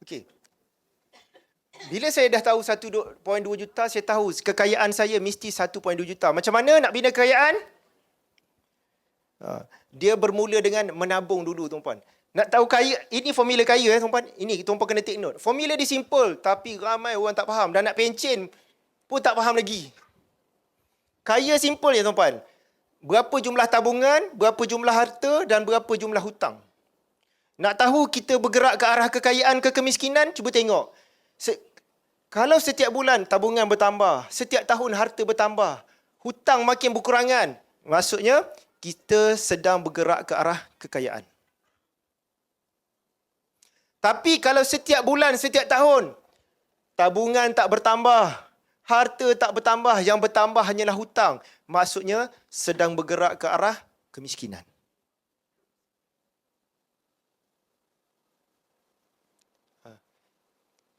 Okey. Bila saya dah tahu 1.2 juta, saya tahu kekayaan saya mesti 1.2 juta. Macam mana nak bina kekayaan? Dia bermula dengan menabung dulu, tuan-puan. Nak tahu kaya, ini formula kaya, tuan-puan. Ini tuan-puan kena take note. Formula dia simple, tapi ramai orang tak faham. Dan nak pencen pun tak faham lagi. Kaya simple ya, tuan-puan. Berapa jumlah tabungan, berapa jumlah harta dan berapa jumlah hutang. Nak tahu kita bergerak ke arah kekayaan ke kemiskinan? Cuba tengok. Kalau setiap bulan tabungan bertambah, setiap tahun harta bertambah, hutang makin berkurangan, maksudnya kita sedang bergerak ke arah kekayaan. Tapi kalau setiap bulan, setiap tahun, tabungan tak bertambah, harta tak bertambah, yang bertambah hanyalah hutang, maksudnya sedang bergerak ke arah kemiskinan.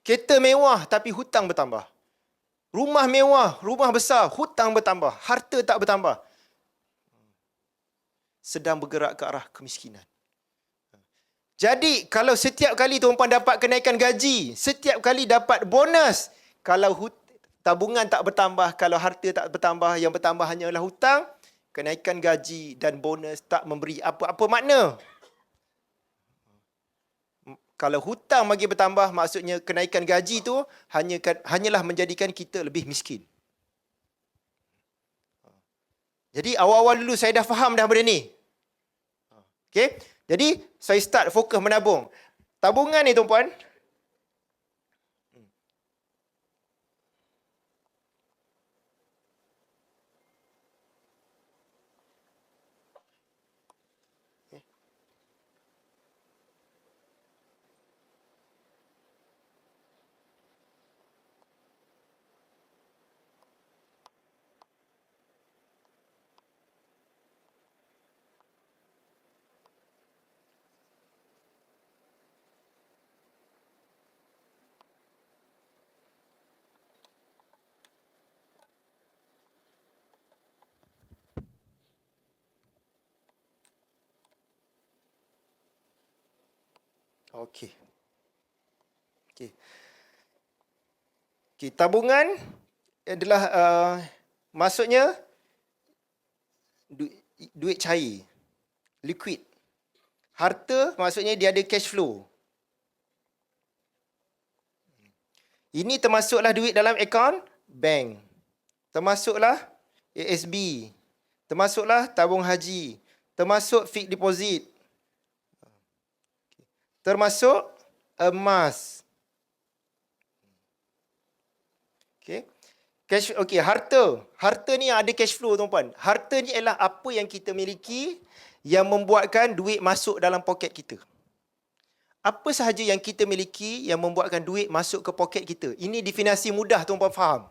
Kereta mewah tapi hutang bertambah. Rumah mewah, rumah besar, hutang bertambah, harta tak bertambah. Sedang bergerak ke arah kemiskinan. Jadi, kalau setiap kali tuan-puan dapat kenaikan gaji, setiap kali dapat bonus, kalau tabungan tak bertambah, kalau harta tak bertambah, yang bertambah hanyalah hutang, kenaikan gaji dan bonus tak memberi apa-apa makna. Kalau hutang makin bertambah, maksudnya kenaikan gaji tu hanyalah menjadikan kita lebih miskin. Jadi awal-awal dulu saya dah faham dah benda ni. Okey? Jadi saya start fokus menabung. Tabungan ni tuan-puan, Okey. Tabungan adalah maksudnya duit cair, liquid. Harta maksudnya dia ada cash flow. Ini termasuklah duit dalam akaun bank. Termasuklah ASB. Termasuklah tabung haji. Termasuk fixed deposit. Termasuk emas. Okey, harta. Harta ni ada cash flow, tuan-puan. Harta ni ialah apa yang kita miliki yang membuatkan duit masuk dalam poket kita. Apa sahaja yang kita miliki yang membuatkan duit masuk ke poket kita. Ini definisi mudah, tuan-puan faham.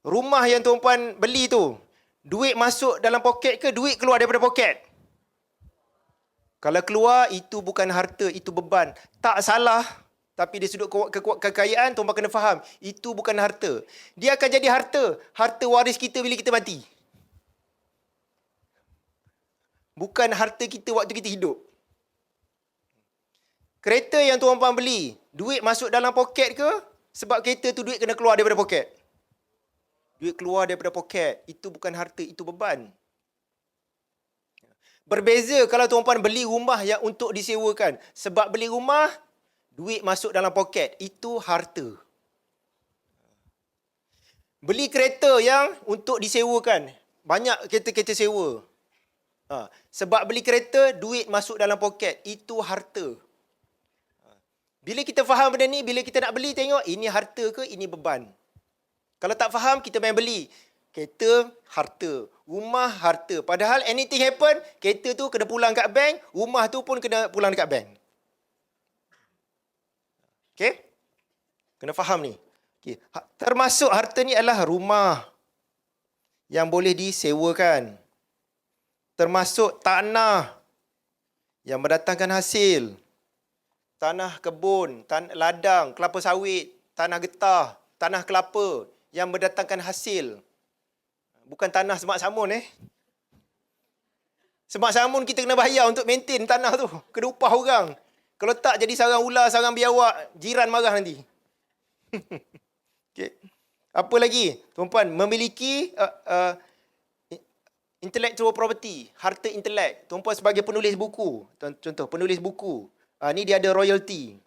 Rumah yang tuan-puan beli tu, duit masuk dalam poket ke duit keluar daripada poket? Kalau keluar, itu bukan harta, itu beban. Tak salah, tapi dari sudut kekayaan, tuan-puan kena faham, itu bukan harta. Dia akan jadi harta. Harta waris kita bila kita mati. Bukan harta kita waktu kita hidup. Kereta yang tuan-puan beli, duit masuk dalam poket ke? Sebab kereta tu duit kena keluar daripada poket. Duit keluar daripada poket, itu bukan harta, itu beban. Berbeza kalau tuan-puan beli rumah yang untuk disewakan. Sebab beli rumah, duit masuk dalam poket. Itu harta. Beli kereta yang untuk disewakan. Banyak kereta-kereta sewa. Sebab beli kereta, duit masuk dalam poket. Itu harta. Bila kita faham benda ni, bila kita nak beli, tengok ini harta ke, ini beban. Kalau tak faham, kita main beli. Kereta, harta. Rumah, harta. Padahal anything happen, kereta tu kena pulang kat bank, rumah tu pun kena pulang dekat bank. Okey? Kena faham ni. Okay. Termasuk harta ni adalah rumah yang boleh disewakan. Termasuk tanah yang mendatangkan hasil. Tanah kebun, ladang, kelapa sawit, tanah getah, tanah kelapa yang mendatangkan hasil. Bukan tanah semak samun. Semak samun kita kena bayar untuk maintain tanah tu. Kena upah orang. Kalau tak jadi sarang ular, sarang biawak, jiran marah nanti. Okay. Apa lagi? Tuan-puan, memiliki intellectual property, harta intelek. Tuan-puan sebagai penulis buku, contoh penulis buku, ni dia ada royalty.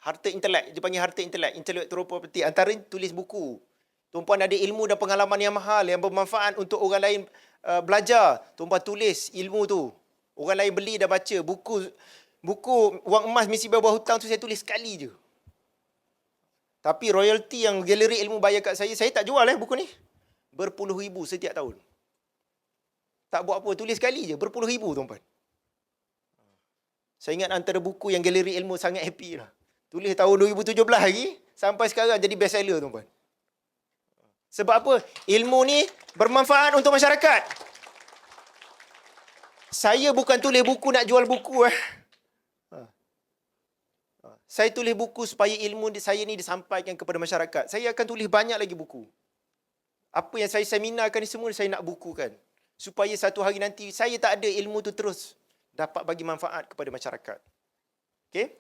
Harta intelek, dia panggil harta intelek, intellectual property. Antara tulis buku. Tuan-puan ada ilmu dan pengalaman yang mahal, yang bermanfaat untuk orang lain belajar. Tuan-puan tulis ilmu tu. Orang lain beli dan baca. Buku wang emas misi bawah hutang tu saya tulis sekali je. Tapi royalty yang galeri ilmu bayar kat saya tak jual buku ni. Berpuluh ribu setiap tahun. Tak buat apa, tulis sekali je. Berpuluh ribu, tuan-puan. Saya ingat antara buku yang galeri ilmu sangat happy lah. Tulis tahun 2017 lagi, sampai sekarang jadi best seller, tuan-puan. Sebab apa? Ilmu ni bermanfaat untuk masyarakat. Saya bukan tulis buku nak jual buku. Saya tulis buku supaya ilmu saya ni disampaikan kepada masyarakat. Saya akan tulis banyak lagi buku. Apa yang saya seminarkan ni semua saya nak bukukan. Supaya satu hari nanti saya tak ada ilmu tu terus dapat bagi manfaat kepada masyarakat. Okey?